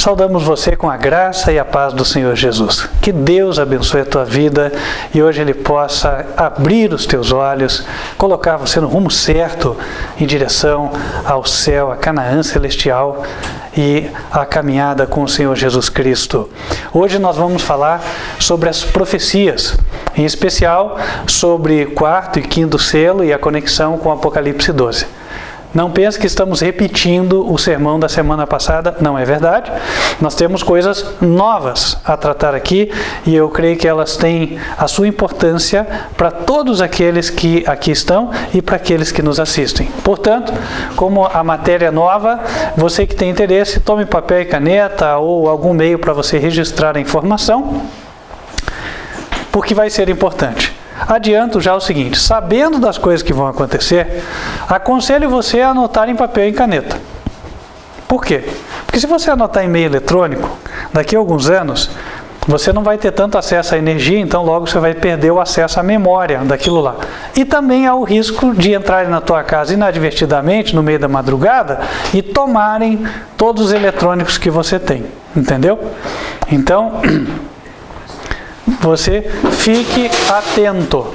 Saudamos você com a graça e a paz do Senhor Jesus. Que Deus abençoe a tua vida e hoje Ele possa abrir os teus olhos, colocar você no rumo certo em direção ao céu, a Canaã celestial e a caminhada com o Senhor Jesus Cristo. Hoje nós vamos falar sobre as profecias, em especial sobre quarto e quinto selo e a conexão com Apocalipse 12. Não pense que estamos repetindo o sermão da semana passada, não é verdade. Nós temos coisas novas a tratar aqui e eu creio que elas têm a sua importância para todos aqueles que aqui estão e para aqueles que nos assistem. Portanto, como a matéria é nova, você que tem interesse, tome papel e caneta ou algum meio para você registrar a informação, porque vai ser importante. Adianto já o seguinte, sabendo das coisas que vão acontecer, aconselho você a anotar em papel e caneta. Por quê? Porque se você anotar em meio eletrônico, daqui a alguns anos, você não vai ter tanto acesso à energia, então logo você vai perder o acesso à memória daquilo lá. E também há o risco de entrarem na tua casa inadvertidamente, no meio da madrugada, e tomarem todos os eletrônicos que você tem. Entendeu? Então, você fique atento.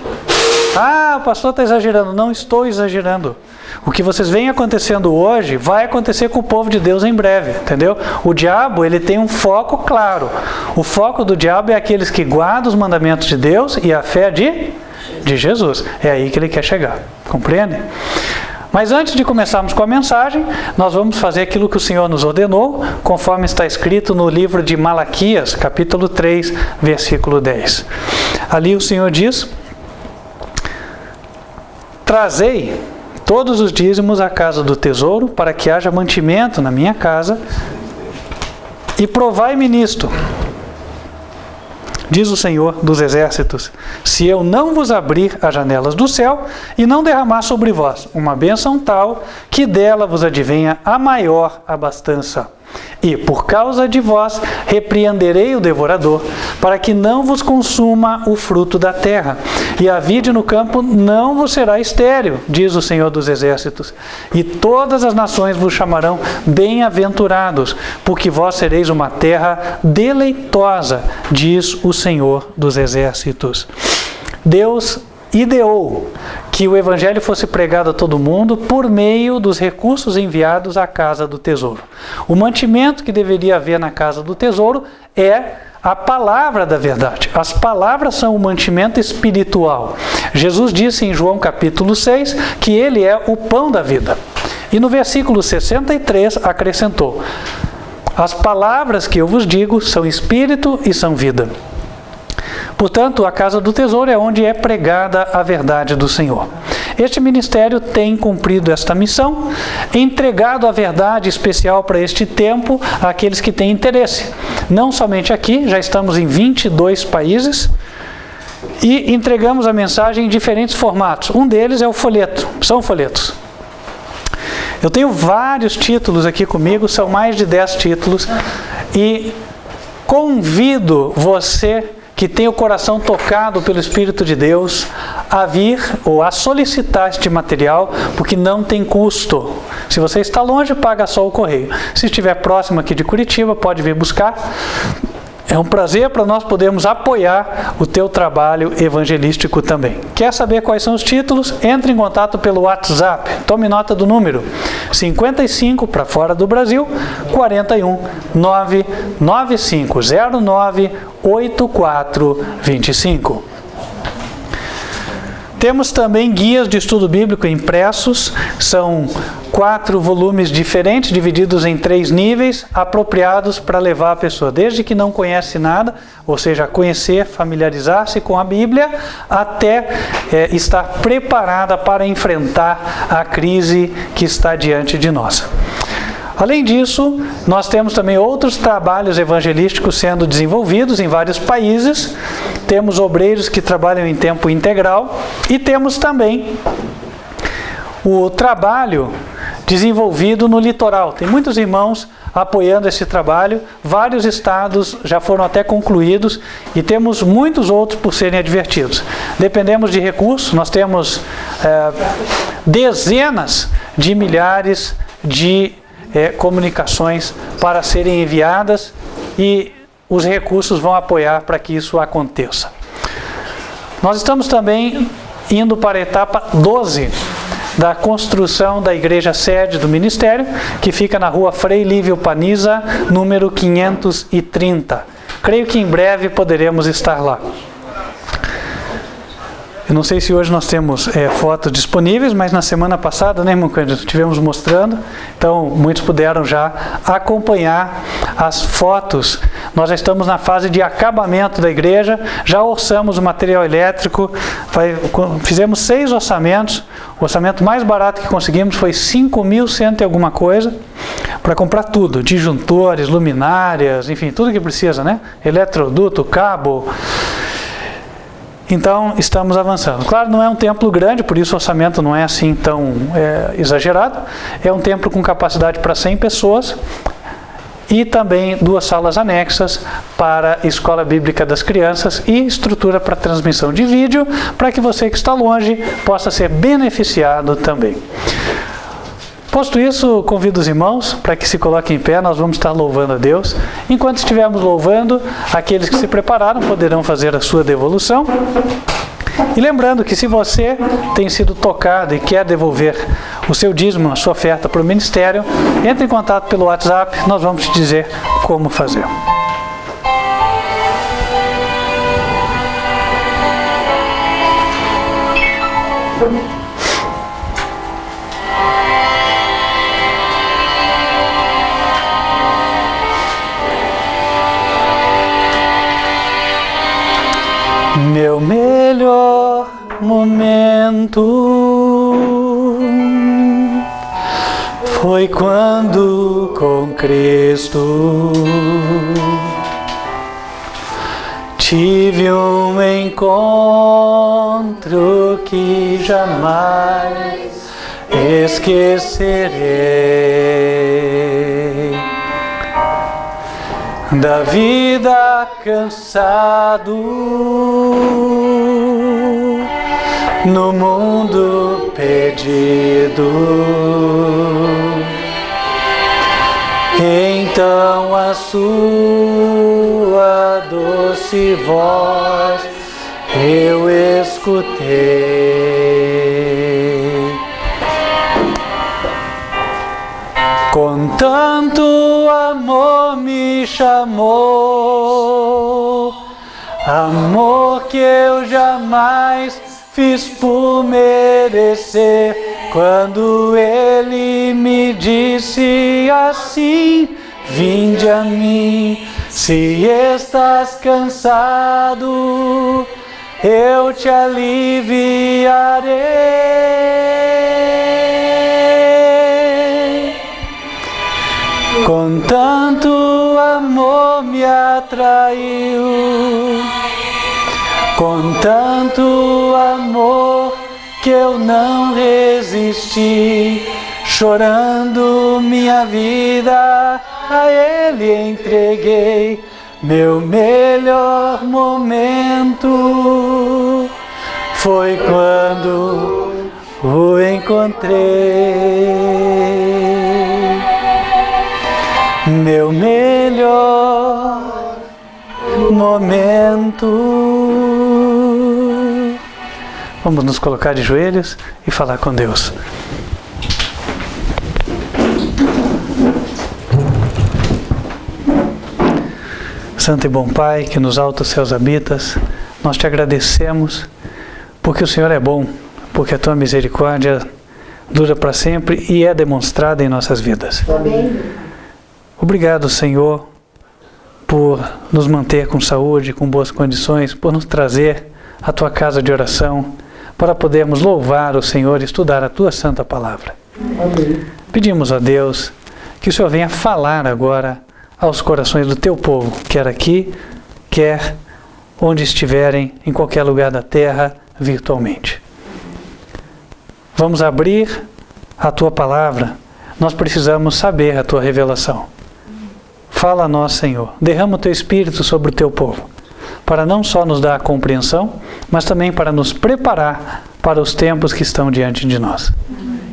Ah, o pastor está exagerando. Não estou exagerando. O que vocês veem acontecendo hoje vai acontecer com o povo de Deus em breve, entendeu? O diabo, ele tem um foco claro. O foco do diabo é aqueles que guardam os mandamentos de Deus e a fé de Jesus. É aí que ele quer chegar. Compreende? Mas antes de começarmos com a mensagem, nós vamos fazer aquilo que o Senhor nos ordenou, conforme está escrito no livro de Malaquias, capítulo 3, versículo 10. Ali o Senhor diz: trazei todos os dízimos à casa do tesouro, para que haja mantimento na minha casa, e provai-me nisto, diz o Senhor dos Exércitos, se eu não vos abrir as janelas do céu e não derramar sobre vós uma bênção tal, que dela vos advenha a maior abastança. E, por causa de vós, repreenderei o devorador, para que não vos consuma o fruto da terra. E a vide no campo não vos será estéril, diz o Senhor dos Exércitos. E todas as nações vos chamarão bem-aventurados, porque vós sereis uma terra deleitosa, diz o Senhor dos Exércitos. Deus ideou que o Evangelho fosse pregado a todo mundo por meio dos recursos enviados à casa do tesouro. O mantimento que deveria haver na casa do tesouro é a palavra da verdade. As palavras são o mantimento espiritual. Jesus disse em João capítulo 6 que ele é o pão da vida. E no versículo 63 acrescentou: as palavras que eu vos digo são espírito e são vida. Portanto, a casa do tesouro é onde é pregada a verdade do Senhor. Este ministério tem cumprido esta missão, entregado a verdade especial para este tempo àqueles que têm interesse. Não somente aqui, já estamos em 22 países e entregamos a mensagem em diferentes formatos. Um deles é o folheto, são folhetos. Eu tenho vários títulos aqui comigo, são mais de 10 títulos e convido você que tem o coração tocado pelo Espírito de Deus, a vir ou a solicitar este material, porque não tem custo. Se você está longe, paga só o correio. Se estiver próximo aqui de Curitiba, pode vir buscar. É um prazer para nós podermos apoiar o teu trabalho evangelístico também. Quer saber quais são os títulos? Entre em contato pelo WhatsApp. Tome nota do número 55 para fora do Brasil, 41 99509 8425. Temos também guias de estudo bíblico impressos, são 4 volumes diferentes, divididos em 3 níveis, apropriados para levar a pessoa, desde que não conhece nada, ou seja, conhecer, familiarizar-se com a Bíblia, até estar preparada para enfrentar a crise que está diante de nós. Além disso, nós temos também outros trabalhos evangelísticos sendo desenvolvidos em vários países. Temos obreiros que trabalham em tempo integral e temos também o trabalho desenvolvido no litoral. Tem muitos irmãos apoiando esse trabalho, vários estados já foram até concluídos e temos muitos outros por serem advertidos. Dependemos de recursos, nós temos dezenas de milhares de comunicações para serem enviadas e os recursos vão apoiar para que isso aconteça. Nós estamos também indo para a etapa 12 da construção da igreja sede do ministério, que fica na rua Frei Lívio Paniza, número 530. Creio que em breve poderemos estar lá. Eu não sei se hoje nós temos fotos disponíveis, mas na semana passada, né, irmão Cândido, estivemos mostrando, então muitos puderam já acompanhar as fotos. Nós já estamos na fase de acabamento da igreja, já orçamos o material elétrico, fizemos 6 orçamentos, o orçamento mais barato que conseguimos foi 5.100 e alguma coisa, para comprar tudo, disjuntores, luminárias, enfim, tudo que precisa, né? Eletroduto, cabo. Então, estamos avançando. Claro, não é um templo grande, por isso o orçamento não é assim tão exagerado. É um templo com capacidade para 100 pessoas e também 2 salas anexas para a Escola Bíblica das Crianças e estrutura para transmissão de vídeo, para que você que está longe possa ser beneficiado também. Posto isso, convido os irmãos para que se coloquem em pé, nós vamos estar louvando a Deus. Enquanto estivermos louvando, aqueles que se prepararam poderão fazer a sua devolução. E lembrando que se você tem sido tocado e quer devolver o seu dízimo, a sua oferta para o ministério, entre em contato pelo WhatsApp, nós vamos te dizer como fazer. Meu melhor momento foi quando com Cristo tive um encontro que jamais esquecerei. Da vida cansado no mundo perdido, então a sua doce voz eu escutei. Com tanto amor me chamou, amor que eu jamais fiz por merecer. Quando Ele me disse assim: vinde a mim, se estás cansado, eu te aliviarei. Com tanto amor me atraiu, com tanto amor que eu não resisti, chorando minha vida a Ele entreguei. Meu melhor momento foi quando o encontrei. Meu melhor momento. Vamos nos colocar de joelhos e falar com Deus. Santo e bom Pai, que nos altos céus habitas, nós te agradecemos porque o Senhor é bom, porque a tua misericórdia dura para sempre e é demonstrada em nossas vidas. Amém. Obrigado, Senhor, por nos manter com saúde, com boas condições, por nos trazer à tua casa de oração, para podermos louvar o Senhor e estudar a tua santa palavra. Amém. Pedimos a Deus que o Senhor venha falar agora aos corações do teu povo, quer aqui, quer onde estiverem, em qualquer lugar da terra, virtualmente. Vamos abrir a tua palavra, nós precisamos saber a tua revelação. Fala a nós, Senhor, derrama o teu Espírito sobre o teu povo, para não só nos dar a compreensão, mas também para nos preparar para os tempos que estão diante de nós.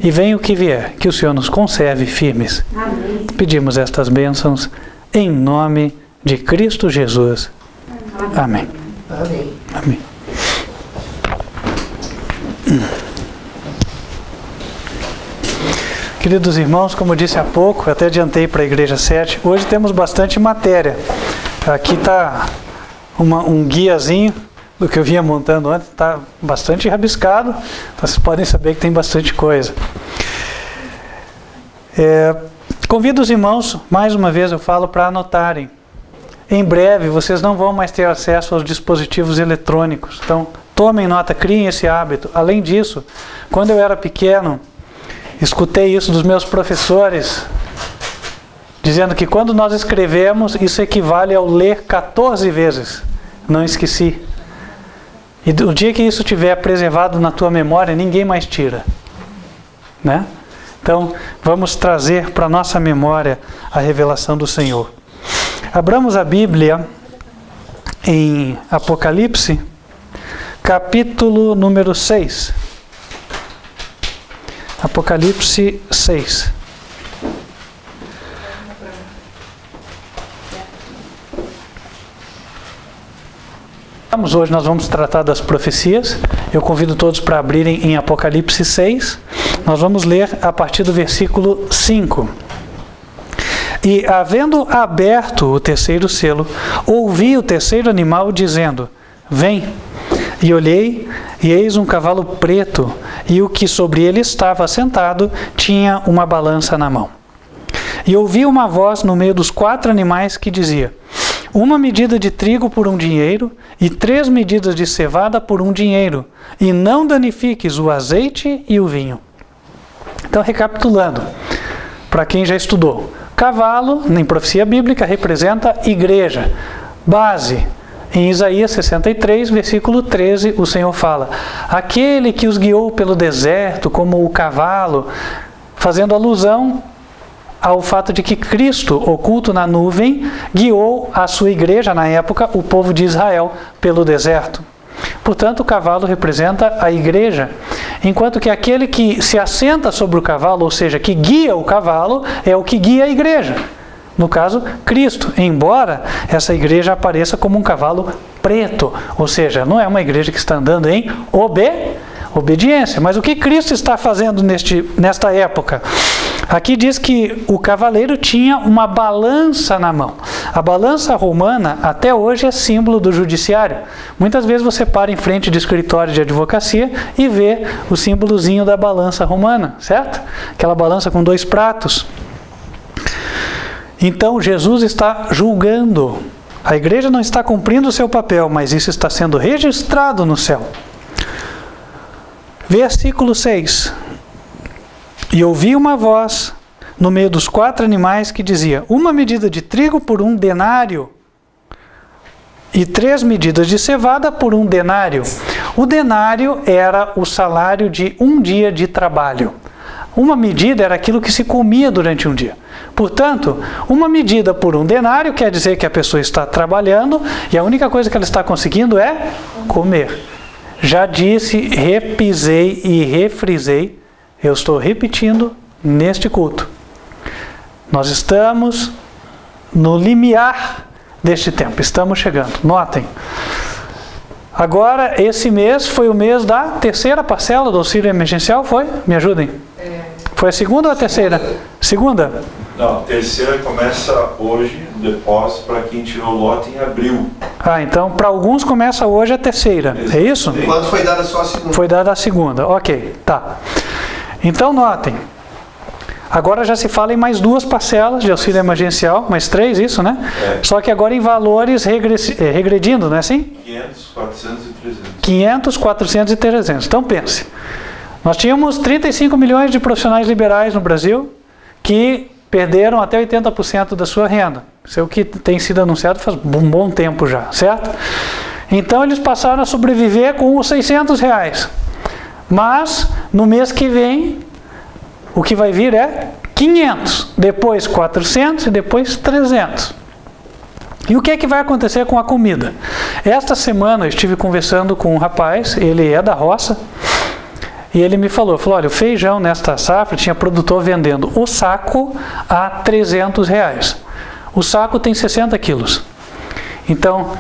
e venha o que vier, que o Senhor nos conserve firmes. Amém. Pedimos estas bênçãos em nome de Cristo Jesus. Amém. Amém. Amém. Queridos irmãos, como eu disse há pouco, eu até adiantei para a Igreja 7, hoje temos bastante matéria. Aqui está um guiazinho do que eu vinha montando antes, está bastante rabiscado, então vocês podem saber que tem bastante coisa. Convido os irmãos, mais uma vez eu falo, para anotarem. Em breve vocês não vão mais ter acesso aos dispositivos eletrônicos, então tomem nota, criem esse hábito. Além disso, quando eu era pequeno, escutei isso dos meus professores, dizendo que quando nós escrevemos, isso equivale ao ler 14 vezes. Não esqueci. E o dia que isso estiver preservado na tua memória, ninguém mais tira. Né? Então, vamos trazer para a nossa memória a revelação do Senhor. Abramos a Bíblia em Apocalipse, capítulo número 6. Apocalipse 6. Hoje nós vamos tratar das profecias. Eu convido todos para abrirem em Apocalipse 6. Nós vamos ler a partir do versículo 5. E, havendo aberto o terceiro selo, ouvi o terceiro animal dizendo: Vem. E olhei, e eis um cavalo preto, e o que sobre ele estava assentado tinha uma balança na mão. E ouvi uma voz no meio dos 4 animais que dizia: uma medida de trigo por 1 dinheiro, e 3 medidas de cevada por 1 dinheiro, e não danifiques o azeite e o vinho. Então, recapitulando, para quem já estudou, cavalo, em profecia bíblica, representa igreja. Base, em Isaías 63, versículo 13, o Senhor fala: aquele que os guiou pelo deserto como o cavalo, fazendo alusão ao fato de que Cristo, oculto na nuvem, guiou a sua igreja, na época, o povo de Israel, pelo deserto. Portanto, o cavalo representa a igreja, enquanto que aquele que se assenta sobre o cavalo, ou seja, que guia o cavalo, é o que guia a igreja. No caso, Cristo, embora essa igreja apareça como um cavalo preto, ou seja, não é uma igreja que está andando em obediência. Mas o que Cristo está fazendo nesta época? Aqui diz que o cavaleiro tinha uma balança na mão. A balança romana até hoje é símbolo do judiciário. Muitas vezes você para em frente de escritório de advocacia e vê o símbolozinho da balança romana, certo? Aquela balança com 2 pratos. Então Jesus está julgando. A igreja não está cumprindo o seu papel, mas isso está sendo registrado no céu. Versículo 6. E ouvi uma voz no meio dos 4 animais que dizia: uma medida de trigo por 1 denário, e 3 medidas de cevada por 1 denário. O denário era o salário de 1 dia de trabalho. Uma medida era aquilo que se comia durante um dia. Portanto, uma medida por 1 denário quer dizer que a pessoa está trabalhando e a única coisa que ela está conseguindo é comer. Já disse, repisei e refrisei, eu estou repetindo neste culto. Nós estamos no limiar deste tempo, estamos chegando. Notem. Agora, esse mês foi o mês da 3ª parcela do auxílio emergencial, foi? Me ajudem. Foi a 2ª ou a 3ª? 2ª? Não, a 3ª começa hoje, o depósito para quem tirou o lote em abril. Ah, então para alguns começa hoje a 3ª, é isso? Enquanto foi dada só a 2ª. Foi dada a 2ª, ok, tá. Então notem, agora já se fala em mais 2 parcelas de auxílio emergencial, mais 3, isso, né? Só que agora em valores regredindo, não é assim? 500, 400 e 300. 500, 400 e 300. Então pense, nós tínhamos 35 milhões de profissionais liberais no Brasil que perderam até 80% da sua renda. Isso é o que tem sido anunciado faz um bom tempo já, certo? Então eles passaram a sobreviver com os R$600. Mas no mês que vem, o que vai vir é 500, depois 400 e depois 300. E o que é que vai acontecer com a comida? Esta semana eu estive conversando com um rapaz, ele é da roça, E ele me falou, olha, o feijão nesta safra tinha produtor vendendo o saco a R$300. O saco tem 60 quilos. Então,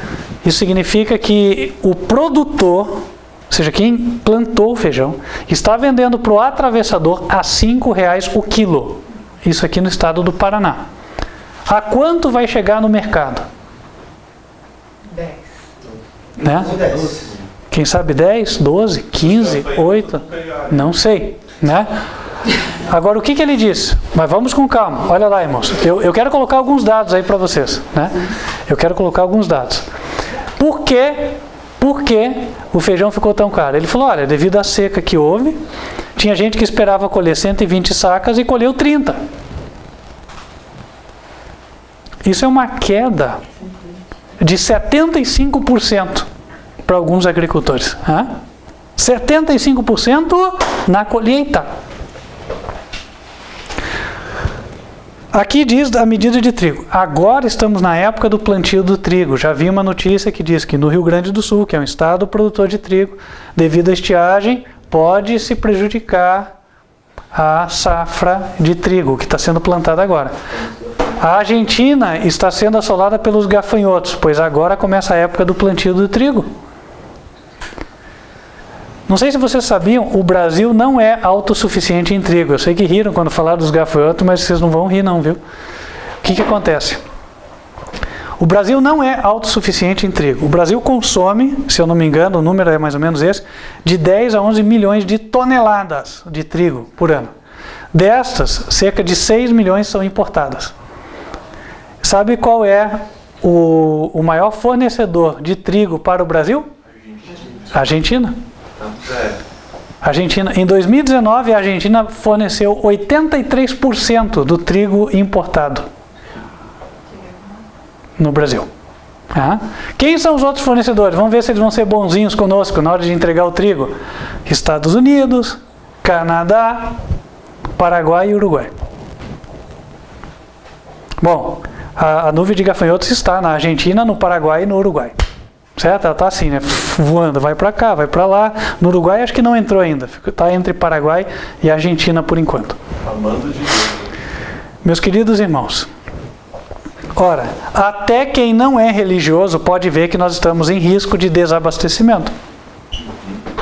isso significa que o produtor, ou seja, quem plantou o feijão, está vendendo para o atravessador a R$5 o quilo. Isso aqui no estado do Paraná. A quanto vai chegar no mercado? 10. Né? 10. Quem sabe 10, 12, 15, 8, não sei, né? Agora, o que ele disse? Mas vamos com calma, olha lá, irmãos. Eu quero colocar alguns dados aí para vocês, né? Eu quero colocar alguns dados. Por que o feijão ficou tão caro? Ele falou, olha, devido à seca que houve, tinha gente que esperava colher 120 sacas e colheu 30. Isso é uma queda de 75%. Para alguns agricultores. 75% na colheita. Aqui diz a medida de trigo. Agora estamos na época do plantio do trigo. Já vi uma notícia que diz que no Rio Grande do Sul, que é um estado produtor de trigo, devido à estiagem, pode se prejudicar a safra de trigo que está sendo plantada agora. A Argentina está sendo assolada pelos gafanhotos, pois agora começa a época do plantio do trigo. Não sei se vocês sabiam, o Brasil não é autossuficiente em trigo. Eu sei que riram quando falaram dos gafanhotos, mas vocês não vão rir não, viu? O que acontece? O Brasil não é autossuficiente em trigo. O Brasil consome, se eu não me engano, o número é mais ou menos esse, de 10 a 11 milhões de toneladas de trigo por ano. Destas, cerca de 6 milhões são importadas. Sabe qual é o maior fornecedor de trigo para o Brasil? Argentina. Argentina. Em 2019, a Argentina forneceu 83% do trigo importado no Brasil. Quem são os outros fornecedores? Vamos ver se eles vão ser bonzinhos conosco na hora de entregar o trigo. Estados Unidos, Canadá, Paraguai e Uruguai. Bom, a nuvem de gafanhotos está na Argentina, no Paraguai e no Uruguai. Certo? Ela está assim, né? Voando, vai para cá, vai para lá. No Uruguai acho que não entrou ainda. Está entre Paraguai e Argentina por enquanto. Amando de Deus. Meus queridos irmãos, ora, até quem não é religioso pode ver que nós estamos em risco de desabastecimento.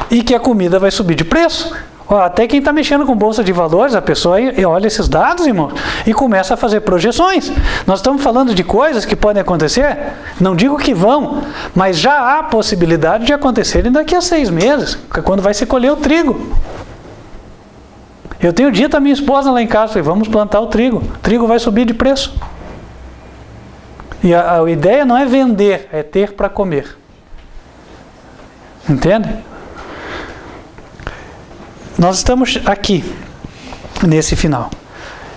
E que a comida vai subir de preço. Até quem está mexendo com bolsa de valores, a pessoa olha esses dados, irmãos, e começa a fazer projeções. Nós estamos falando de coisas que podem acontecer, não digo que vão, mas já há possibilidade de acontecerem daqui a 6 meses, quando vai se colher o trigo. Eu tenho dito à minha esposa lá em casa, falei, vamos plantar o trigo vai subir de preço. E a ideia não é vender, é ter para comer. Entende? Nós estamos aqui, nesse final.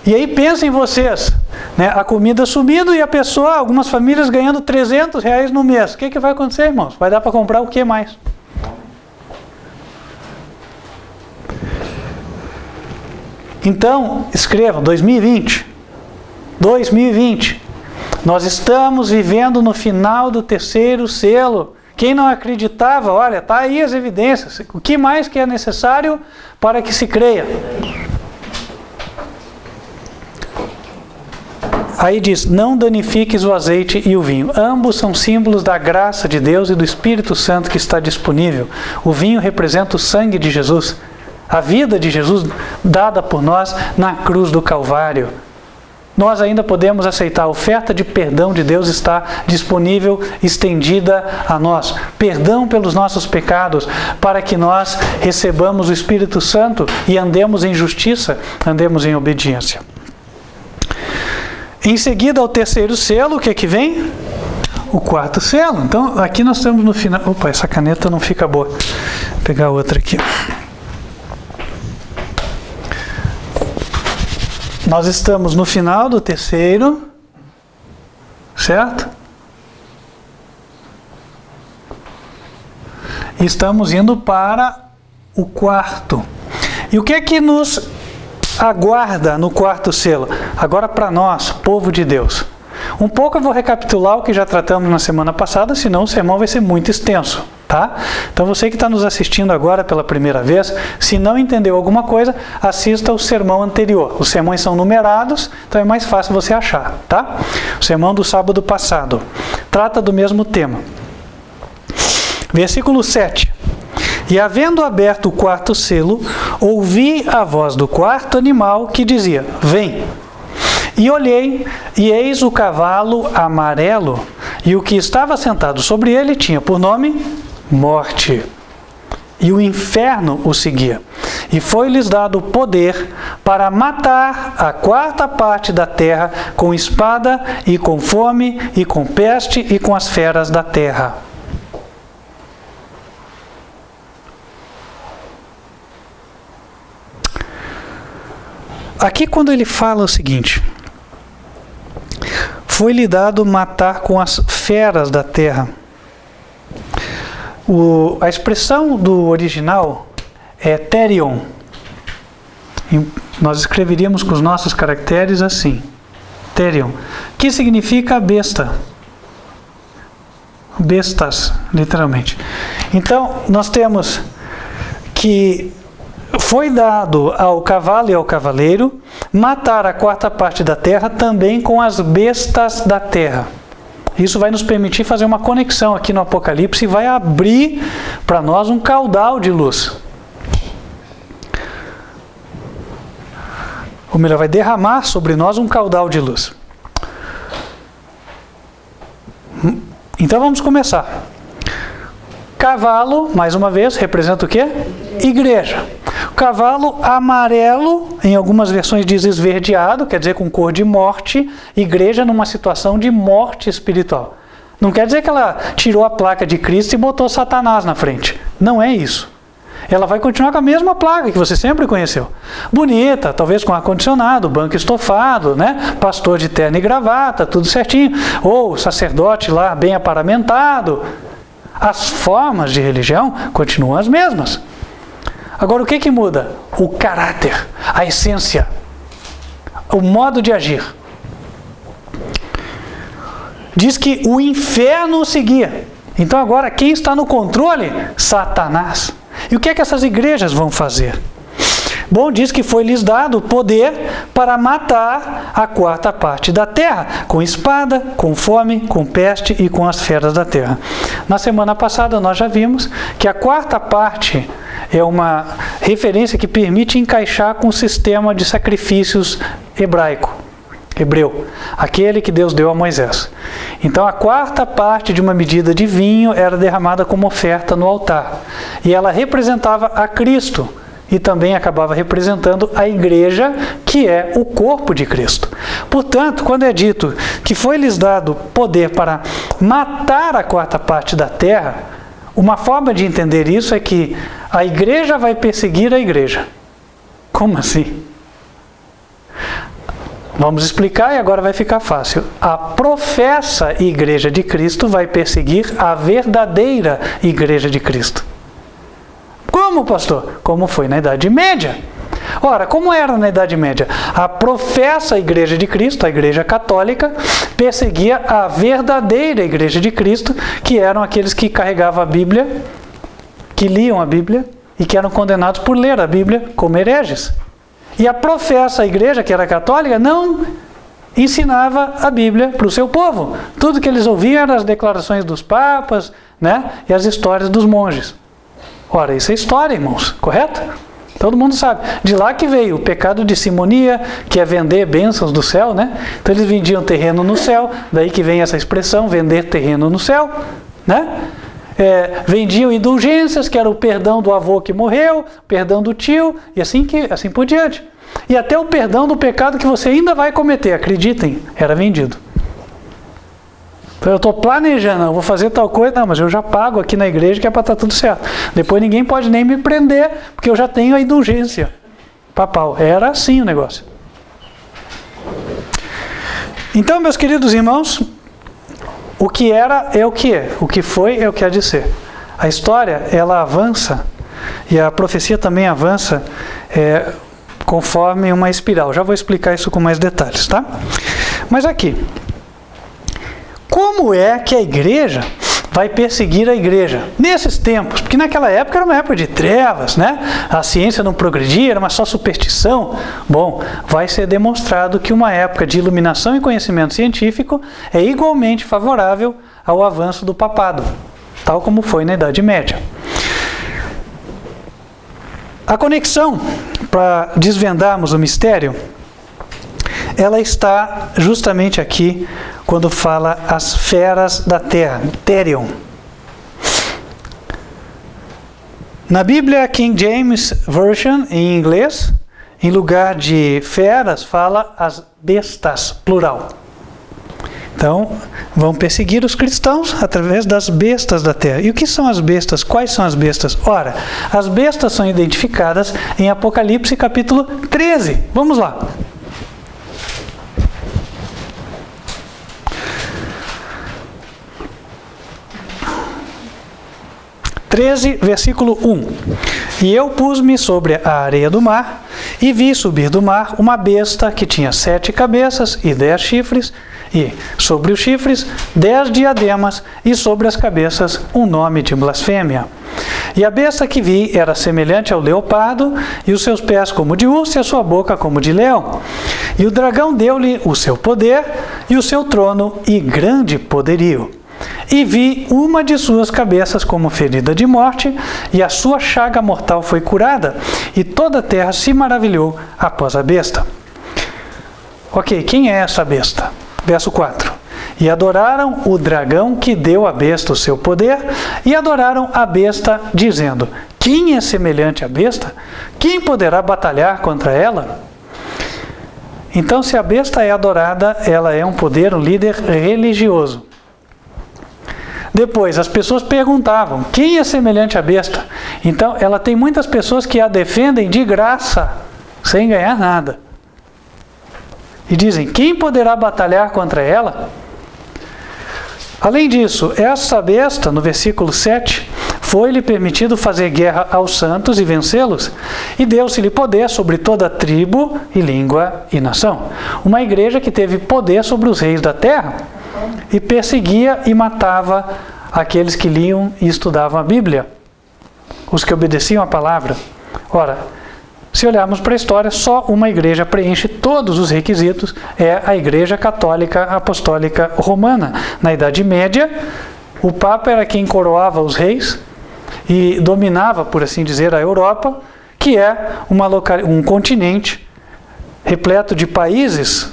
E aí pensem vocês, né, a comida subindo e a pessoa, algumas famílias ganhando R$300 no mês. O que vai acontecer, irmãos? Vai dar para comprar o que mais? Então, escrevam, 2020. Nós estamos vivendo no final do 3º selo. Quem não acreditava, olha, está aí as evidências. O que mais que é necessário para que se creia? Aí diz, não danifiques o azeite e o vinho. Ambos são símbolos da graça de Deus e do Espírito Santo que está disponível. O vinho representa o sangue de Jesus, a vida de Jesus dada por nós na cruz do Calvário. Nós ainda podemos aceitar a oferta de perdão de Deus, está disponível, estendida a nós. Perdão pelos nossos pecados, para que nós recebamos o Espírito Santo e andemos em justiça, andemos em obediência. Em seguida, ao 3º selo, o que é que vem? O 4º selo. Então, aqui nós estamos no final. Opa, essa caneta não fica boa. Vou pegar outra aqui. Nós estamos no final do 3º, certo? E estamos indo para o 4º. E o que é que nos aguarda no 4º selo? Agora para nós, povo de Deus. Um pouco eu vou recapitular o que já tratamos na semana passada, senão o sermão vai ser muito extenso. Tá? Então você que está nos assistindo agora pela primeira vez, se não entendeu alguma coisa, assista o sermão anterior. Os sermões são numerados, então é mais fácil você achar. Tá? O sermão do sábado passado trata do mesmo tema. Versículo 7. E havendo aberto o quarto selo, ouvi a voz do quarto animal que dizia: vem. E olhei, e eis o cavalo amarelo, e o que estava sentado sobre ele tinha por nome Morte. E o inferno o seguia. E foi-lhes dado poder para matar a quarta parte da terra com espada, e com fome, e com peste, e com as feras da terra. Aqui quando ele fala o seguinte: foi-lhe dado matar com as feras da terra. A expressão do original é therion. Nós escreveríamos com os nossos caracteres assim: therion, que significa besta. Bestas, literalmente. Então, nós temos que foi dado ao cavalo e ao cavaleiro matar a quarta parte da terra também com as bestas da terra. Isso vai nos permitir fazer uma conexão aqui no Apocalipse e vai abrir para nós um caudal de luz. Ou melhor, vai derramar sobre nós um caudal de luz. Então vamos começar. Cavalo, mais uma vez, representa o quê? Igreja. O cavalo amarelo, em algumas versões diz esverdeado, quer dizer com cor de morte. Igreja numa situação de morte espiritual. Não quer dizer que ela tirou a placa de Cristo e botou Satanás na frente. Não é isso. Ela vai continuar com a mesma placa que você sempre conheceu. Bonita, talvez com ar-condicionado, banco estofado, né? Pastor de terno e gravata, tudo certinho. Ou sacerdote lá bem aparamentado. As formas de religião continuam as mesmas. Agora, o que muda? O caráter, a essência, o modo de agir. Diz que o inferno o seguia. Então agora, quem está no controle? Satanás. E o que essas igrejas vão fazer? Bom, diz que foi-lhes dado poder para matar a quarta parte da terra, com espada, com fome, com peste e com as feras da terra. Na semana passada nós já vimos que a quarta parte é uma referência que permite encaixar com o sistema de sacrifícios hebreu, aquele que Deus deu a Moisés. Então a quarta parte de uma medida de vinho era derramada como oferta no altar, e ela representava a Cristo, e também acabava representando a igreja, que é o corpo de Cristo. Portanto, quando é dito que foi-lhes dado poder para matar a quarta parte da terra, uma forma de entender isso é que a igreja vai perseguir a igreja. Como assim? Vamos explicar e agora vai ficar fácil. A professa igreja de Cristo vai perseguir a verdadeira igreja de Cristo. Como, pastor? Como foi na Idade Média. Ora, como era na Idade Média? A professa igreja de Cristo, a igreja católica, perseguia a verdadeira igreja de Cristo, que eram aqueles que carregavam a Bíblia, que liam a Bíblia e que eram condenados por ler a Bíblia como hereges. E a professa igreja, que era católica, não ensinava a Bíblia para o seu povo. Tudo que eles ouviam eram as declarações dos papas, né? E as histórias dos monges. Ora, isso é história, irmãos, correto? Todo mundo sabe. De lá que veio o pecado de simonia, que é vender bênçãos do céu, né? Então eles vendiam terreno no céu, daí que vem essa expressão, vender terreno no céu, né? Vendiam indulgências, que era o perdão do avô que morreu, perdão do tio, e assim por diante. E até o perdão do pecado que você ainda vai cometer, acreditem, era vendido. Então eu estou planejando, eu vou fazer tal coisa, não, mas eu já pago aqui na igreja que é para estar tudo certo. Depois ninguém pode nem me prender, porque eu já tenho a indulgência papal. Era assim o negócio. Então, meus queridos irmãos, o que era é o que é, o que foi é o que há de ser. A história, ela avança, e a profecia também avança conforme uma espiral. Já vou explicar isso com mais detalhes, tá? Mas aqui, como é que a igreja vai perseguir a igreja. Nesses tempos, porque naquela época era uma época de trevas, né? A ciência não progredia, era uma só superstição. Bom, vai ser demonstrado que uma época de iluminação e conhecimento científico é igualmente favorável ao avanço do papado, tal como foi na Idade Média. A conexão, para desvendarmos o mistério, ela está justamente aqui quando fala as feras da terra, Therion. Na Bíblia King James Version, em inglês, em lugar de feras, fala as bestas, plural. Então, vão perseguir os cristãos através das bestas da terra. E o que são as bestas? Quais são as bestas? Ora, as bestas são identificadas em Apocalipse capítulo 13. Vamos lá. 13, versículo 1. E eu pus-me sobre a areia do mar, e vi subir do mar uma besta que tinha 7 cabeças e 10 chifres, e sobre os chifres 10 diademas, e sobre as cabeças um nome de blasfêmia. E a besta que vi era semelhante ao leopardo, e os seus pés como de urso, e a sua boca como de leão. E o dragão deu-lhe o seu poder, e o seu trono, e grande poderio. E vi uma de suas cabeças como ferida de morte, e a sua chaga mortal foi curada, e toda a terra se maravilhou após a besta. Ok, quem é essa besta? Verso 4. E adoraram o dragão que deu à besta o seu poder, e adoraram a besta, dizendo: quem é semelhante à besta? Quem poderá batalhar contra ela? Então, se a besta é adorada, ela é um poder, um líder religioso. Depois, as pessoas perguntavam: quem é semelhante à besta? Então, ela tem muitas pessoas que a defendem de graça, sem ganhar nada. E dizem: quem poderá batalhar contra ela? Além disso, essa besta, no versículo 7, foi-lhe permitido fazer guerra aos santos e vencê-los, e deu-se-lhe poder sobre toda tribo e língua e nação. Uma igreja que teve poder sobre os reis da terra, e perseguia e matava aqueles que liam e estudavam a Bíblia, os que obedeciam a palavra. Ora, se olharmos para a história, só uma igreja preenche todos os requisitos, é a Igreja Católica Apostólica Romana. Na Idade Média, o Papa era quem coroava os reis e dominava, por assim dizer, a Europa, que é um continente repleto de países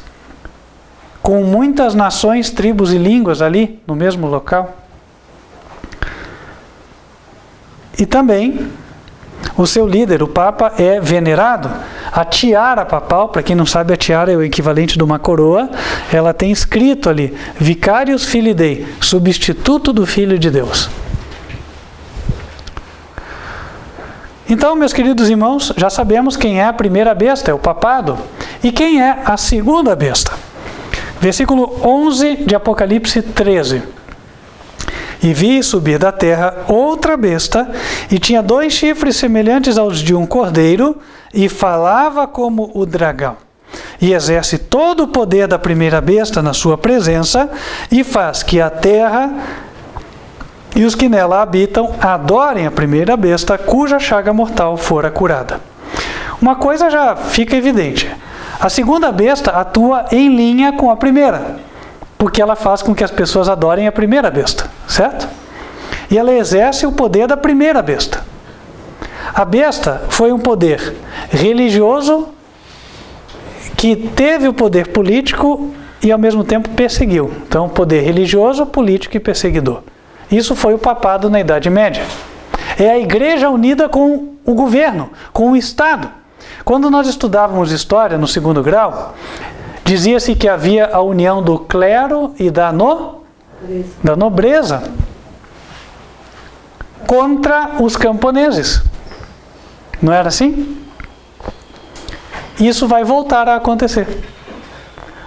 com muitas nações, tribos e línguas ali no mesmo local. E também o seu líder, o Papa, é venerado. A tiara papal, para quem não sabe, a tiara é o equivalente de uma coroa. Ela tem escrito ali: Vicarius Filii Dei, substituto do Filho de Deus. Então, meus queridos irmãos, já sabemos quem é a primeira besta, é o papado. E quem é a segunda besta? Versículo 11 de Apocalipse 13. E vi subir da terra outra besta, e tinha 2 chifres semelhantes aos de um cordeiro, e falava como o dragão. E exerce todo o poder da primeira besta na sua presença, e faz que a terra e os que nela habitam adorem a primeira besta, cuja chaga mortal fora curada. Uma coisa já fica evidente: a segunda besta atua em linha com a primeira, porque ela faz com que as pessoas adorem a primeira besta, certo? E ela exerce o poder da primeira besta. A besta foi um poder religioso que teve o poder político e ao mesmo tempo perseguiu. Então, poder religioso, político e perseguidor. Isso foi o papado na Idade Média. É a igreja unida com o governo, com o Estado. Quando nós estudávamos história no 2º grau, dizia-se que havia a união do clero e da nobreza contra os camponeses. Não era assim? Isso vai voltar a acontecer.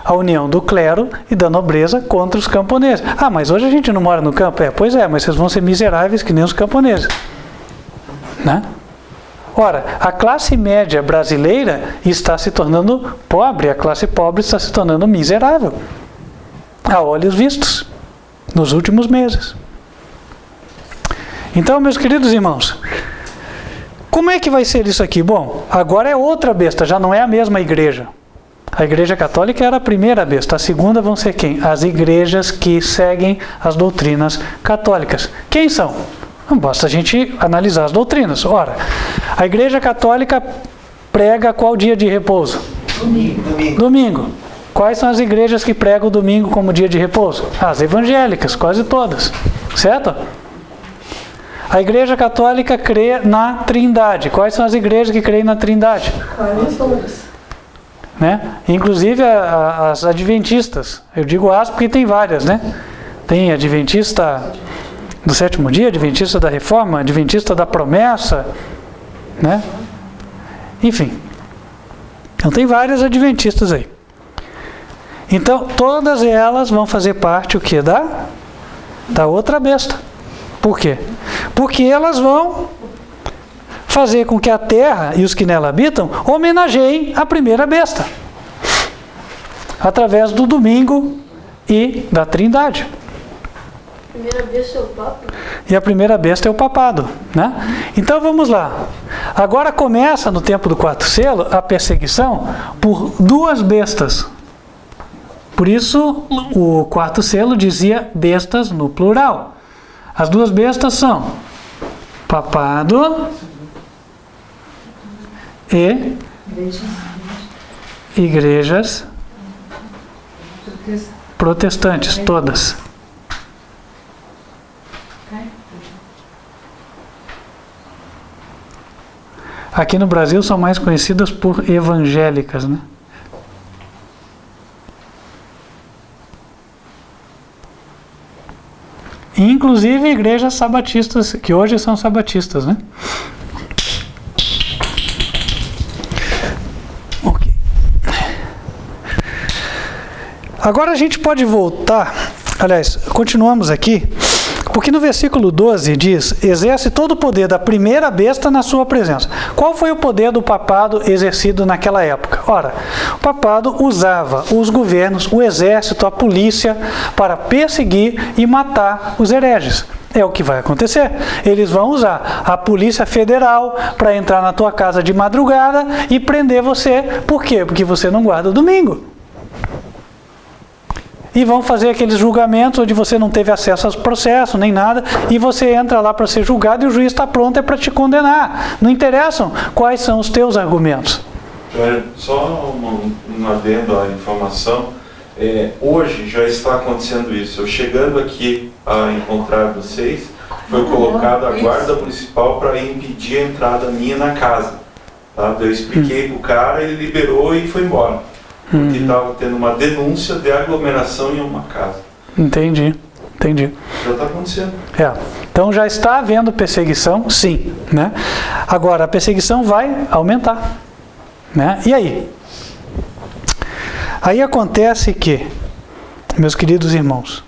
A união do clero e da nobreza contra os camponeses. Ah, mas hoje a gente não mora no campo? Pois é, mas vocês vão ser miseráveis que nem os camponeses. Né? Ora, a classe média brasileira está se tornando pobre, a classe pobre está se tornando miserável, a olhos vistos, nos últimos meses. Então, meus queridos irmãos, como é que vai ser isso aqui? Bom, agora é outra besta, já não é a mesma igreja. A Igreja Católica era a primeira besta, a segunda vão ser quem? As igrejas que seguem as doutrinas católicas. Quem são? Não basta a gente analisar as doutrinas. Ora, a Igreja Católica prega qual dia de repouso? Domingo. Quais são as igrejas que pregam o domingo como dia de repouso? As evangélicas, quase todas. Certo? A Igreja Católica crê na Trindade. Quais são as igrejas que creem na Trindade? Quase todas. Né? Inclusive as adventistas. Eu digo as porque tem várias, né? Tem adventista do sétimo dia, adventista da reforma, adventista da promessa, né? Enfim. Então tem várias adventistas aí. Então todas elas vão fazer parte o quê? Da outra besta. Por quê? Porque elas vão fazer com que a terra e os que nela habitam homenageiem a primeira besta, através do domingo e da Trindade. A primeira besta é o Papa? E a primeira besta é o papado, né? Então vamos lá. Agora começa no tempo do quarto selo a perseguição por duas bestas. Por isso o quarto selo dizia bestas no plural. As duas bestas são papado e igrejas protestantes, todas. Aqui no Brasil são mais conhecidas por evangélicas, né? Inclusive igrejas sabatistas, que hoje são sabatistas, né? Ok. Agora a gente pode voltar, aliás, continuamos aqui, porque no versículo 12 diz, exerce todo o poder da primeira besta na sua presença. Qual foi o poder do papado exercido naquela época? Ora, o papado usava os governos, o exército, a polícia, para perseguir e matar os hereges. É o que vai acontecer. Eles vão usar a Polícia Federal para entrar na tua casa de madrugada e prender você. Por quê? Porque você não guarda o domingo. E vão fazer aqueles julgamentos onde você não teve acesso aos processos, nem nada, e você entra lá para ser julgado e o juiz está pronto para te condenar. Não interessam quais são os teus argumentos. Só um adendo à informação. Hoje já está acontecendo isso. Eu chegando aqui a encontrar vocês, foi colocada a guarda municipal para impedir a entrada minha na casa. Tá? Eu expliquei para o cara, ele liberou e foi embora. Porque estava tendo uma denúncia de aglomeração em uma casa. Entendi. Já está acontecendo. Então já está havendo perseguição, sim. Né? Agora, a perseguição vai aumentar. Né? E aí? Aí acontece que, meus queridos irmãos,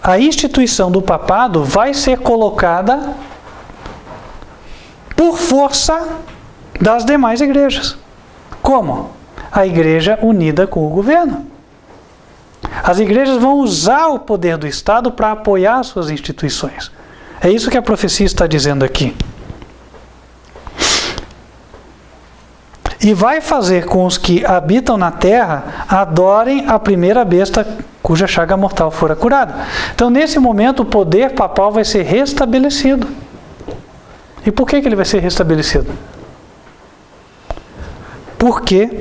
a instituição do papado vai ser colocada por força das demais igrejas. Como? A igreja unida com o governo. As igrejas vão usar o poder do Estado para apoiar suas instituições. É isso que a profecia está dizendo aqui. E vai fazer com os que habitam na terra adorem a primeira besta cuja chaga mortal fora curada. Então, nesse momento, o poder papal vai ser restabelecido. E por que ele vai ser restabelecido? Porque,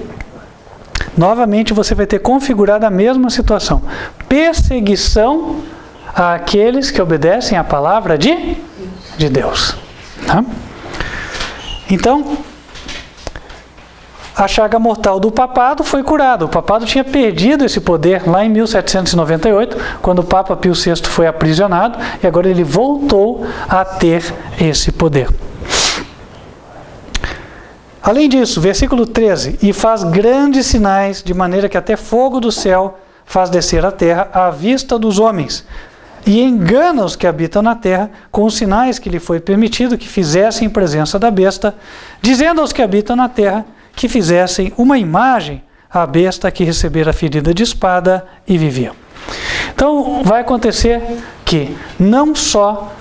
novamente, você vai ter configurado a mesma situação. Perseguição àqueles que obedecem à palavra de Deus. Tá? Então, a chaga mortal do papado foi curada. O papado tinha perdido esse poder lá em 1798, quando o Papa Pio VI foi aprisionado, e agora ele voltou a ter esse poder. Além disso, versículo 13, e faz grandes sinais, de maneira que até fogo do céu faz descer a terra à vista dos homens, e engana os que habitam na terra com os sinais que lhe foi permitido que fizessem em presença da besta, dizendo aos que habitam na terra que fizessem uma imagem à besta que recebera a ferida de espada e vivia. Então vai acontecer que que não só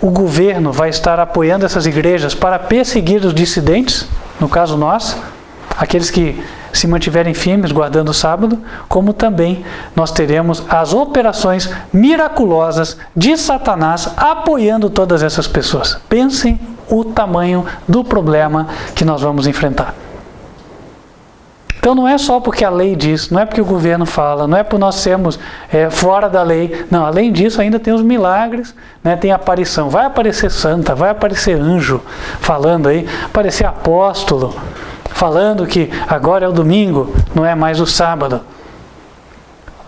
o governo vai estar apoiando essas igrejas para perseguir os dissidentes, no caso nós, aqueles que se mantiverem firmes guardando o sábado, como também nós teremos as operações miraculosas de Satanás apoiando todas essas pessoas. Pensem o tamanho do problema que nós vamos enfrentar. Então não é só porque a lei diz, não é porque o governo fala, não é por nós sermos fora da lei. Não, além disso ainda tem os milagres, né? Tem a aparição. Vai aparecer santa, vai aparecer anjo falando aí, aparecer apóstolo falando que agora é o domingo, não é mais o sábado.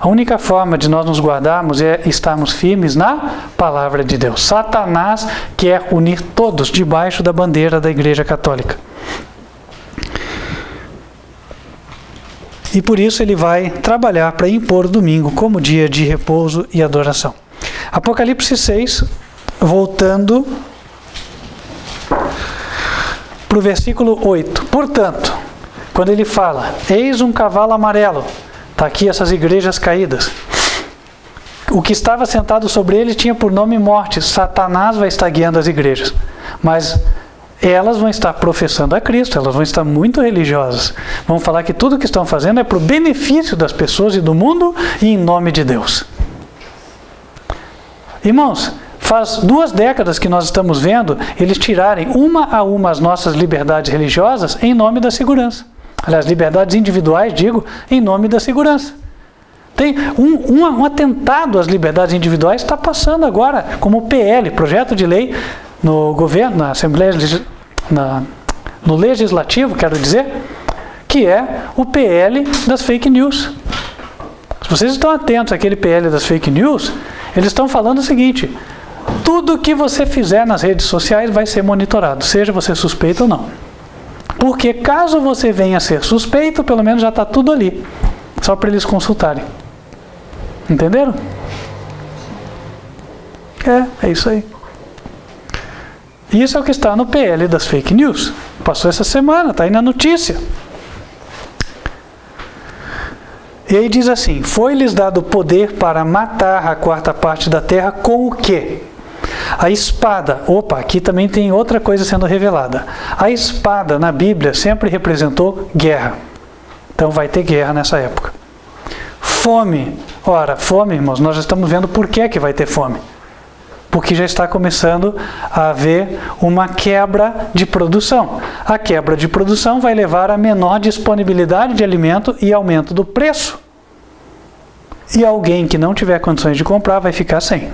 A única forma de nós nos guardarmos é estarmos firmes na palavra de Deus. Satanás quer unir todos debaixo da bandeira da Igreja Católica. E por isso ele vai trabalhar para impor o domingo como dia de repouso e adoração. Apocalipse 6, voltando para o versículo 8. Portanto, quando ele fala, eis um cavalo amarelo, está aqui essas igrejas caídas. O que estava sentado sobre ele tinha por nome morte. Satanás vai estar guiando as igrejas. Mas elas vão estar professando a Cristo, elas vão estar muito religiosas. Vão falar que tudo que estão fazendo é para o benefício das pessoas e do mundo e em nome de Deus. Irmãos, faz 2 décadas que nós estamos vendo eles tirarem uma a uma as nossas liberdades religiosas em nome da segurança. Aliás, liberdades individuais, digo, em nome da segurança. Tem um atentado às liberdades individuais está passando agora, como PL, projeto de lei, no governo, na Assembleia, no Legislativo, quero dizer, que é o PL das fake news. Se vocês estão atentos àquele PL das fake news, eles estão falando o seguinte: tudo que você fizer nas redes sociais vai ser monitorado, seja você suspeito ou não. Porque caso você venha a ser suspeito, pelo menos já está tudo ali, só para eles consultarem. Entenderam? É isso aí. Isso é o que está no PL das fake news. Passou essa semana, está aí na notícia. E aí diz assim: foi-lhes dado poder para matar a 4ª parte da terra com o quê? A espada. Opa, aqui também tem outra coisa sendo revelada. A espada na Bíblia sempre representou guerra. Então vai ter guerra nessa época. Fome. Ora, fome, irmãos, nós já estamos vendo por que vai ter fome. Porque já está começando a haver uma quebra de produção. A quebra de produção vai levar a menor disponibilidade de alimento e aumento do preço. E alguém que não tiver condições de comprar vai ficar sem.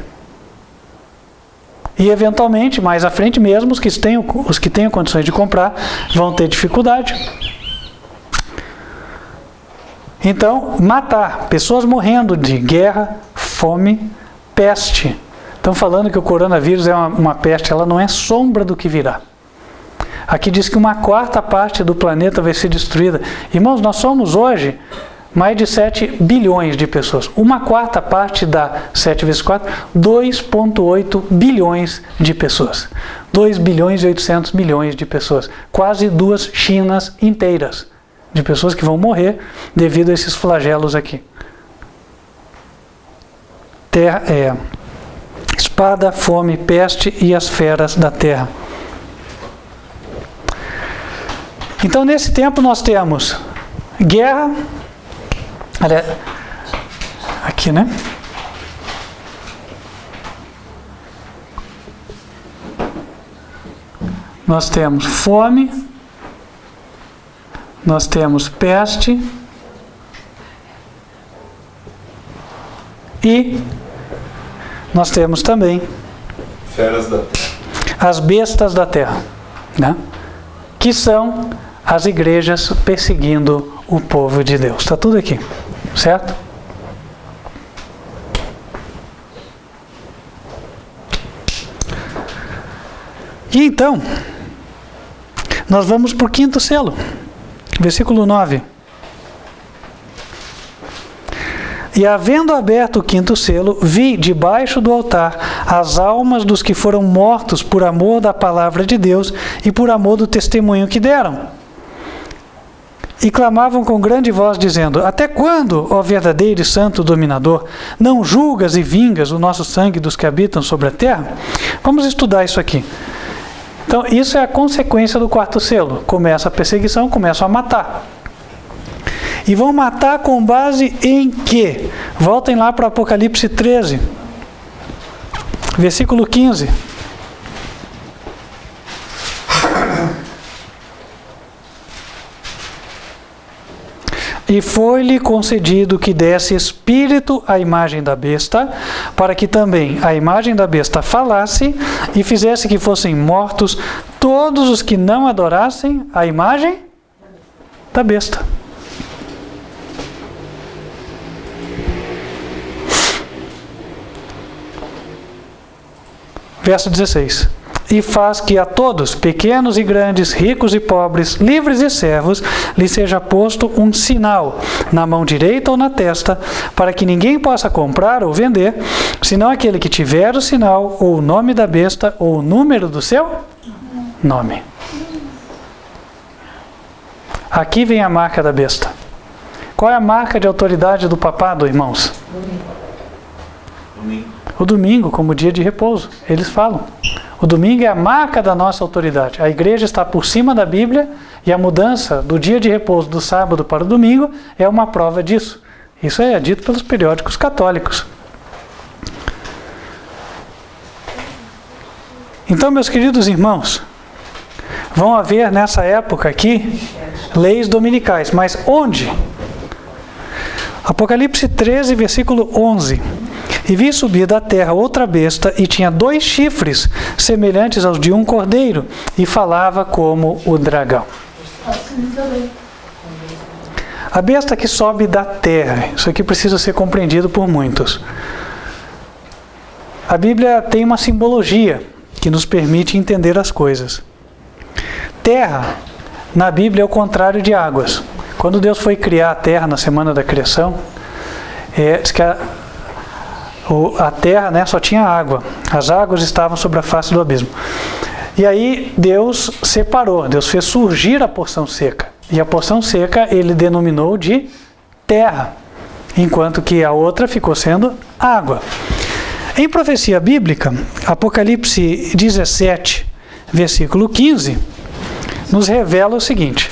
E eventualmente, mais à frente mesmo, os que tenham condições de comprar vão ter dificuldade. Então, matar, pessoas morrendo de guerra, fome, peste. Estão falando que o coronavírus é uma peste, ela não é sombra do que virá. Aqui diz que uma 4ª parte do planeta vai ser destruída. Irmãos, nós somos hoje mais de 7 bilhões de pessoas. Uma 4ª parte dá 7 vezes 4, 2,8 bilhões de pessoas. 2 bilhões e 800 milhões de pessoas. Quase 2 Chinas inteiras de pessoas que vão morrer devido a esses flagelos aqui. Espada, fome, peste e as feras da terra. Então, nesse tempo nós temos guerra, aqui, né? Nós temos fome, nós temos peste e nós temos também feras da terra. As bestas da terra, né? Que são as igrejas perseguindo o povo de Deus. Está tudo aqui, certo? E então, nós vamos para o 5º selo, versículo 9. E havendo aberto o 5º selo, vi debaixo do altar as almas dos que foram mortos por amor da palavra de Deus e por amor do testemunho que deram. E clamavam com grande voz, dizendo: até quando, ó verdadeiro e santo dominador, não julgas e vingas o nosso sangue dos que habitam sobre a terra? Vamos estudar isso aqui. Então, isso é a consequência do quarto selo. Começa a perseguição, começam a matar. E vão matar com base em quê? Voltem lá para o Apocalipse 13, versículo 15. E foi-lhe concedido que desse espírito à imagem da besta, para que também a imagem da besta falasse e fizesse que fossem mortos todos os que não adorassem a imagem da besta. Verso 16. E faz que a todos, pequenos e grandes, ricos e pobres, livres e servos, lhe seja posto um sinal na mão direita ou na testa, para que ninguém possa comprar ou vender, senão aquele que tiver o sinal, ou o nome da besta, ou o número do seu nome. Aqui vem a marca da besta. Qual é a marca de autoridade do papado, irmãos? O domingo, como dia de repouso. Eles falam. O domingo é a marca da nossa autoridade. A igreja está por cima da Bíblia e a mudança do dia de repouso do sábado para o domingo é uma prova disso. Isso é dito pelos periódicos católicos. Então, meus queridos irmãos, vão haver nessa época aqui leis dominicais. Mas onde? Apocalipse 13, versículo 11. E vi subir da terra outra besta, e tinha 2 chifres, semelhantes aos de um cordeiro, e falava como o dragão. A besta que sobe da terra, isso aqui precisa ser compreendido por muitos. A Bíblia tem uma simbologia que nos permite entender as coisas. Terra, na Bíblia, é o contrário de águas. Quando Deus foi criar a terra na semana da criação, diz que a terra, só tinha água. As águas estavam sobre a face do abismo. E aí Deus separou, Deus fez surgir a porção seca. E a porção seca ele denominou de terra, enquanto que a outra ficou sendo água. Em profecia bíblica, Apocalipse 17, versículo 15, nos revela o seguinte: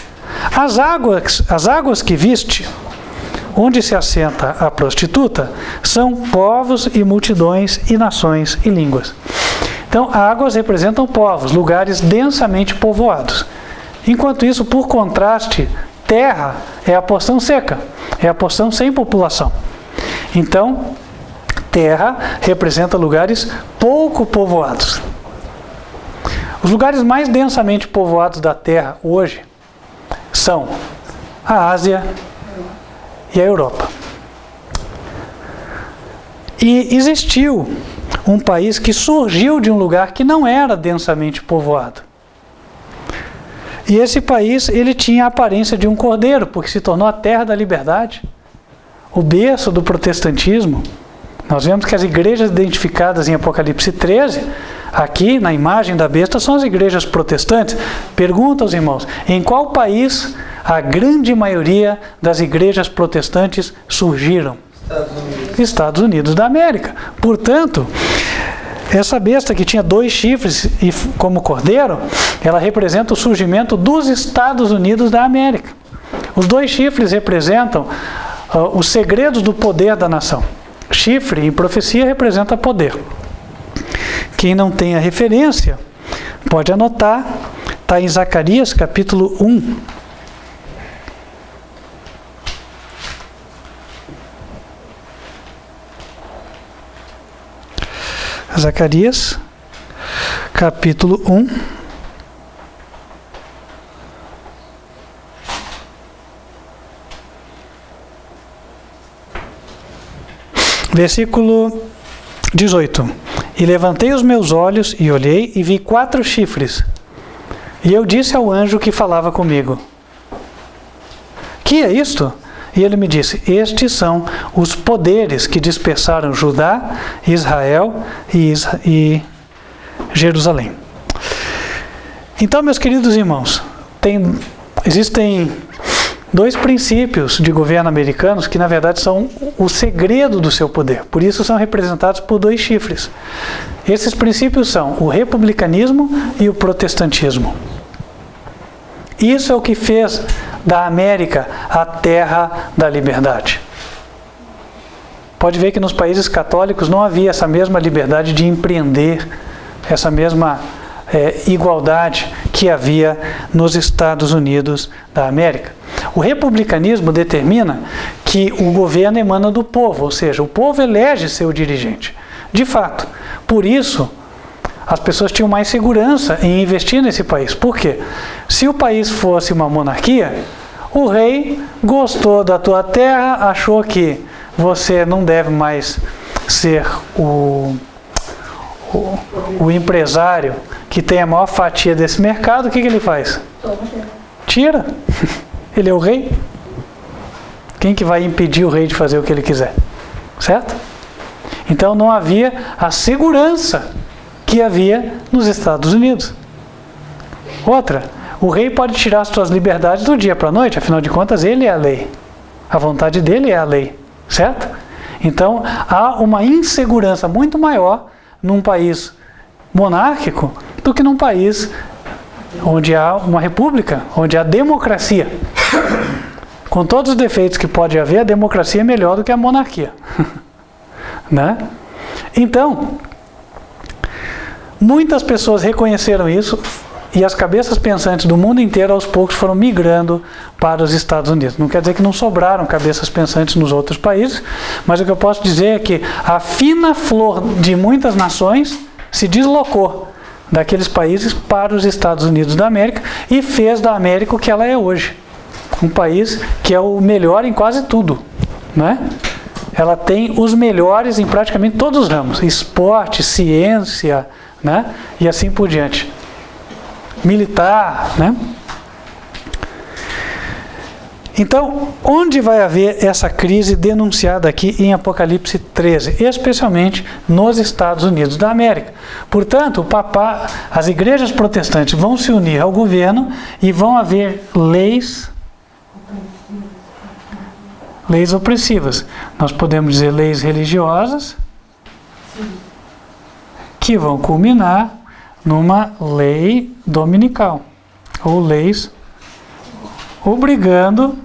as águas que viste, onde se assenta a prostituta, são povos e multidões e nações e línguas. Então, águas representam povos, lugares densamente povoados. Enquanto isso, por contraste, terra é a porção seca, é a porção sem população. Então, terra representa lugares pouco povoados. Os lugares mais densamente povoados da terra hoje são a Ásia e a Europa. E existiu um país que surgiu de um lugar que não era densamente povoado. E esse país, ele tinha a aparência de um cordeiro, porque se tornou a terra da liberdade, o berço do protestantismo. Nós vemos que as igrejas identificadas em Apocalipse 13, aqui na imagem da besta, são as igrejas protestantes. Pergunta aos irmãos, em qual país a grande maioria das igrejas protestantes surgiram? Estados Unidos da América. Portanto, essa besta que tinha 2 chifres e como cordeiro, ela representa o surgimento dos Estados Unidos da América. Os 2 chifres representam os segredos do poder da nação. Chifre em profecia representa poder. Quem não tem a referência, pode anotar, está em Zacarias capítulo 1. Zacarias, capítulo 1, versículo 18. E levantei os meus olhos e olhei e vi 4 chifres. E eu disse ao anjo que falava comigo: que é isto? E ele me disse: estes são os poderes que dispersaram Judá, Israel e Jerusalém. Então, meus queridos irmãos, existem dois princípios de governo americanos que, na verdade, são o segredo do seu poder. Por isso, são representados por dois chifres. Esses princípios são o republicanismo e o protestantismo. Isso é o que fez da América a terra da liberdade. Pode ver que nos países católicos não havia essa mesma liberdade de empreender, essa mesma igualdade que havia nos Estados Unidos da América. O republicanismo determina que o governo emana do povo, ou seja, o povo elege seu dirigente. De fato, por isso, as pessoas tinham mais segurança em investir nesse país. Por quê? Se o país fosse uma monarquia, o rei gostou da tua terra, achou que você não deve mais ser o empresário que tem a maior fatia desse mercado. O que ele faz? Tira. Ele é o rei. Quem que vai impedir o rei de fazer o que ele quiser? Certo? Então não havia a segurança que havia nos Estados Unidos. Outra, o rei pode tirar as suas liberdades do dia para a noite, afinal de contas ele é a lei. A vontade dele é a lei, certo? Então há uma insegurança muito maior num país monárquico do que num país onde há uma república, onde há democracia. Com todos os defeitos que pode haver, a democracia é melhor do que a monarquia. Né? Então, muitas pessoas reconheceram isso e as cabeças pensantes do mundo inteiro aos poucos foram migrando para os Estados Unidos. Não quer dizer que não sobraram cabeças pensantes nos outros países, mas o que eu posso dizer é que a fina flor de muitas nações se deslocou daqueles países para os Estados Unidos da América e fez da América o que ela é hoje. Um país que é o melhor em quase tudo, né? Ela tem os melhores em praticamente todos os ramos, esporte, ciência, né? E assim por diante. Militar, né? Então, onde vai haver essa crise denunciada aqui em Apocalipse 13? Especialmente nos Estados Unidos da América. Portanto, as igrejas protestantes vão se unir ao governo e vão haver leis opressivas. Nós podemos dizer leis religiosas que vão culminar numa lei dominical, ou leis obrigando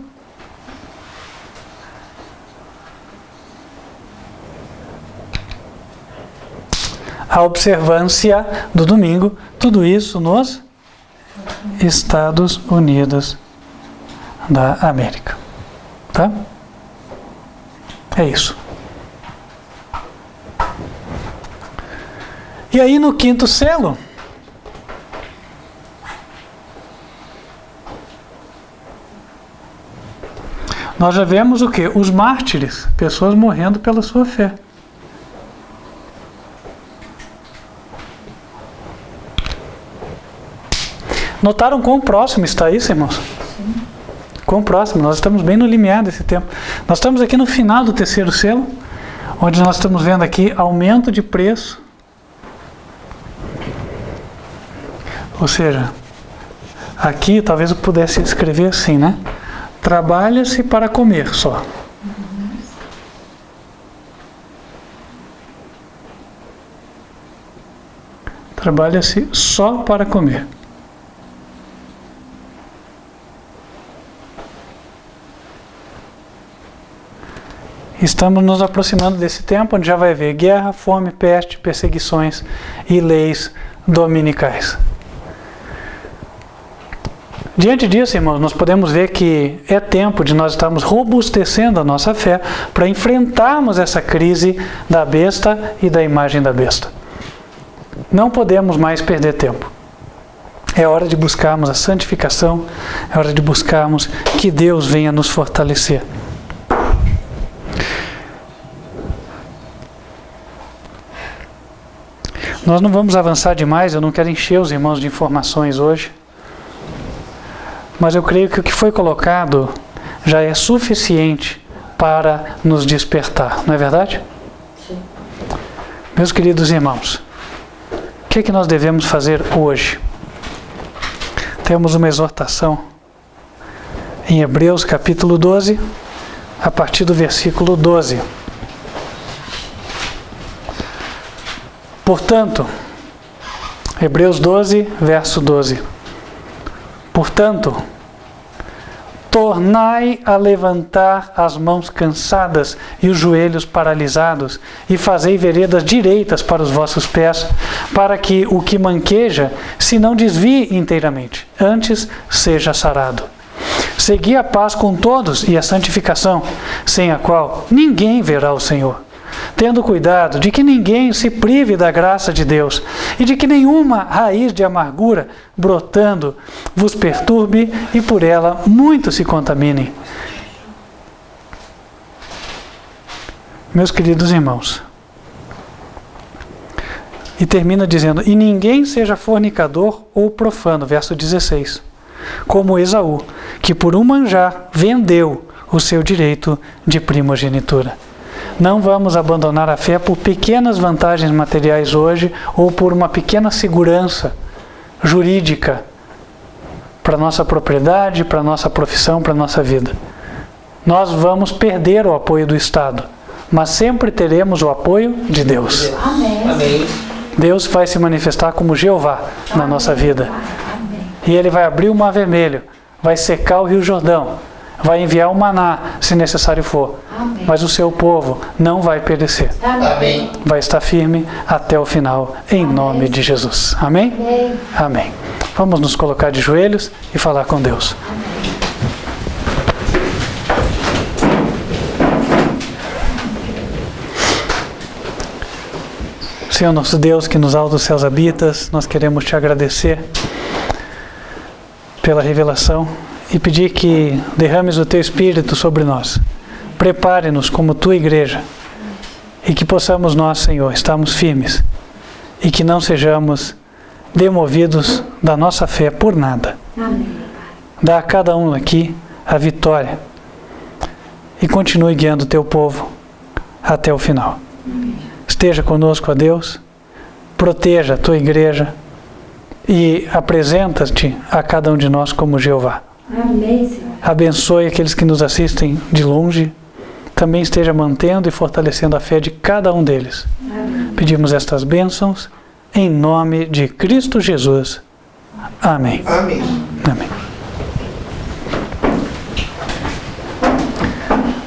a observância do domingo, tudo isso nos Estados Unidos da América. Tá? É isso. E aí no quinto selo, nós já vemos o quê? Os mártires, pessoas morrendo pela sua fé. Notaram quão próximo está isso, irmãos? Sim. Quão próximo, nós estamos bem no limiar desse tempo. Nós estamos aqui no final do terceiro selo, onde nós estamos vendo aqui aumento de preço. Ou seja, aqui talvez eu pudesse escrever assim, né? Trabalha-se para comer só. Trabalha-se só para comer. Estamos nos aproximando desse tempo onde já vai haver guerra, fome, peste, perseguições e leis dominicais. Diante disso, irmãos, nós podemos ver que é tempo de nós estarmos robustecendo a nossa fé para enfrentarmos essa crise da besta e da imagem da besta. Não podemos mais perder tempo. É hora de buscarmos a santificação, é hora de buscarmos que Deus venha nos fortalecer. Nós não vamos avançar demais, eu não quero encher os irmãos de informações hoje. Mas eu creio que o que foi colocado já é suficiente para nos despertar, não é verdade? Sim. Meus queridos irmãos, o que é que nós devemos fazer hoje? Temos uma exortação em Hebreus capítulo 12, a partir do versículo 12. Portanto, Hebreus 12, verso 12. Portanto, tornai a levantar as mãos cansadas e os joelhos paralisados, e fazei veredas direitas para os vossos pés, para que o que manqueja se não desvie inteiramente, antes seja sarado. Segui a paz com todos e a santificação, sem a qual ninguém verá o Senhor. Tendo cuidado de que ninguém se prive da graça de Deus e de que nenhuma raiz de amargura brotando vos perturbe e por ela muitos se contaminem. Meus queridos irmãos, e termina dizendo, e ninguém seja fornicador ou profano, verso 16, como Esaú, que por um manjar vendeu o seu direito de primogenitura. Não vamos abandonar a fé por pequenas vantagens materiais hoje ou por uma pequena segurança jurídica para nossa propriedade, para nossa profissão, para nossa vida. Nós vamos perder o apoio do Estado, mas sempre teremos o apoio de Deus. Amém. Deus vai se manifestar como Jeová na nossa vida. E Ele vai abrir o Mar Vermelho, vai secar o Rio Jordão, vai enviar o maná, se necessário for. Amém. Mas o seu povo não vai perecer. Amém. Vai estar firme até o final, em nome de Jesus. Amém? Amém. Amém. Vamos nos colocar de joelhos e falar com Deus. Senhor nosso Deus, que nos altos céus habitas, nós queremos te agradecer pela revelação e pedir que derrames o teu Espírito sobre nós. Prepare-nos como tua igreja e que possamos nós, Senhor, estarmos firmes e que não sejamos demovidos da nossa fé por nada. Amém. Dá a cada um aqui a vitória e continue guiando o teu povo até o final. Esteja conosco, ó Deus, proteja a tua igreja e apresenta-te a cada um de nós como Jeová. Amém, Senhor. Abençoe aqueles que nos assistem de longe, também esteja mantendo e fortalecendo a fé de cada um deles. Amém. Pedimos estas bênçãos em nome de Cristo Jesus. Amém. Amém. Amém.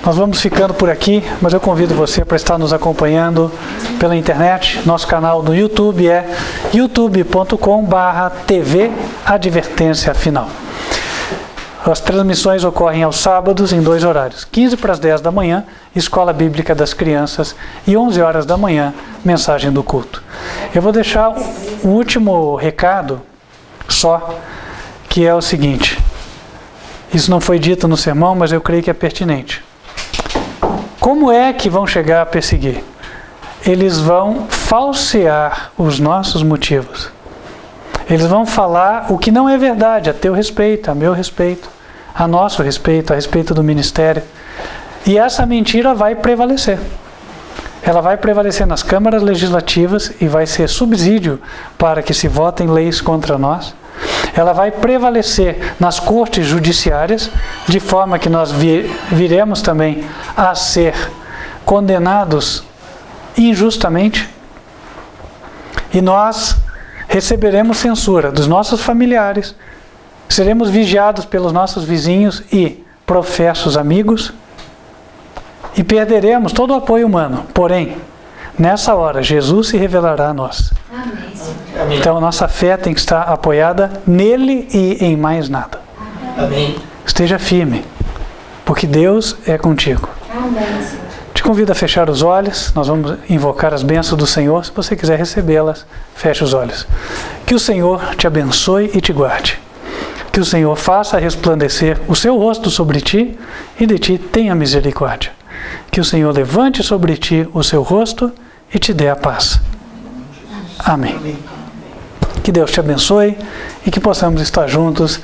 Nós vamos ficando por aqui, mas eu convido você para estar nos acompanhando pela internet. Nosso canal no YouTube é youtube.com/TV Advertência Final. As transmissões ocorrem aos sábados em 2 horários. 15 para as 10 da manhã, Escola Bíblica das Crianças, e 11 horas da manhã, Mensagem do Culto. Eu vou deixar um último recado só, que é o seguinte. Isso não foi dito no sermão, mas eu creio que é pertinente. Como é que vão chegar a perseguir? Eles vão falsear os nossos motivos. Eles vão falar o que não é verdade, a teu respeito, a meu respeito, a nosso respeito, a respeito do ministério. E essa mentira vai prevalecer. Ela vai prevalecer nas câmaras legislativas e vai ser subsídio para que se votem leis contra nós. Ela vai prevalecer nas cortes judiciárias, de forma que nós viremos também a ser condenados injustamente. E nós receberemos censura dos nossos familiares, seremos vigiados pelos nossos vizinhos e professos amigos, e perderemos todo o apoio humano. Porém, nessa hora, Jesus se revelará a nós. Amém, Senhor. Amém. Então, nossa fé tem que estar apoiada nele e em mais nada. Amém. Esteja firme, porque Deus é contigo. Amém, Senhor. Te convido a fechar os olhos, nós vamos invocar as bênçãos do Senhor. Se você quiser recebê-las, feche os olhos. Que o Senhor te abençoe e te guarde. Que o Senhor faça resplandecer o seu rosto sobre ti e de ti tenha misericórdia. Que o Senhor levante sobre ti o seu rosto e te dê a paz. Amém. Que Deus te abençoe e que possamos estar juntos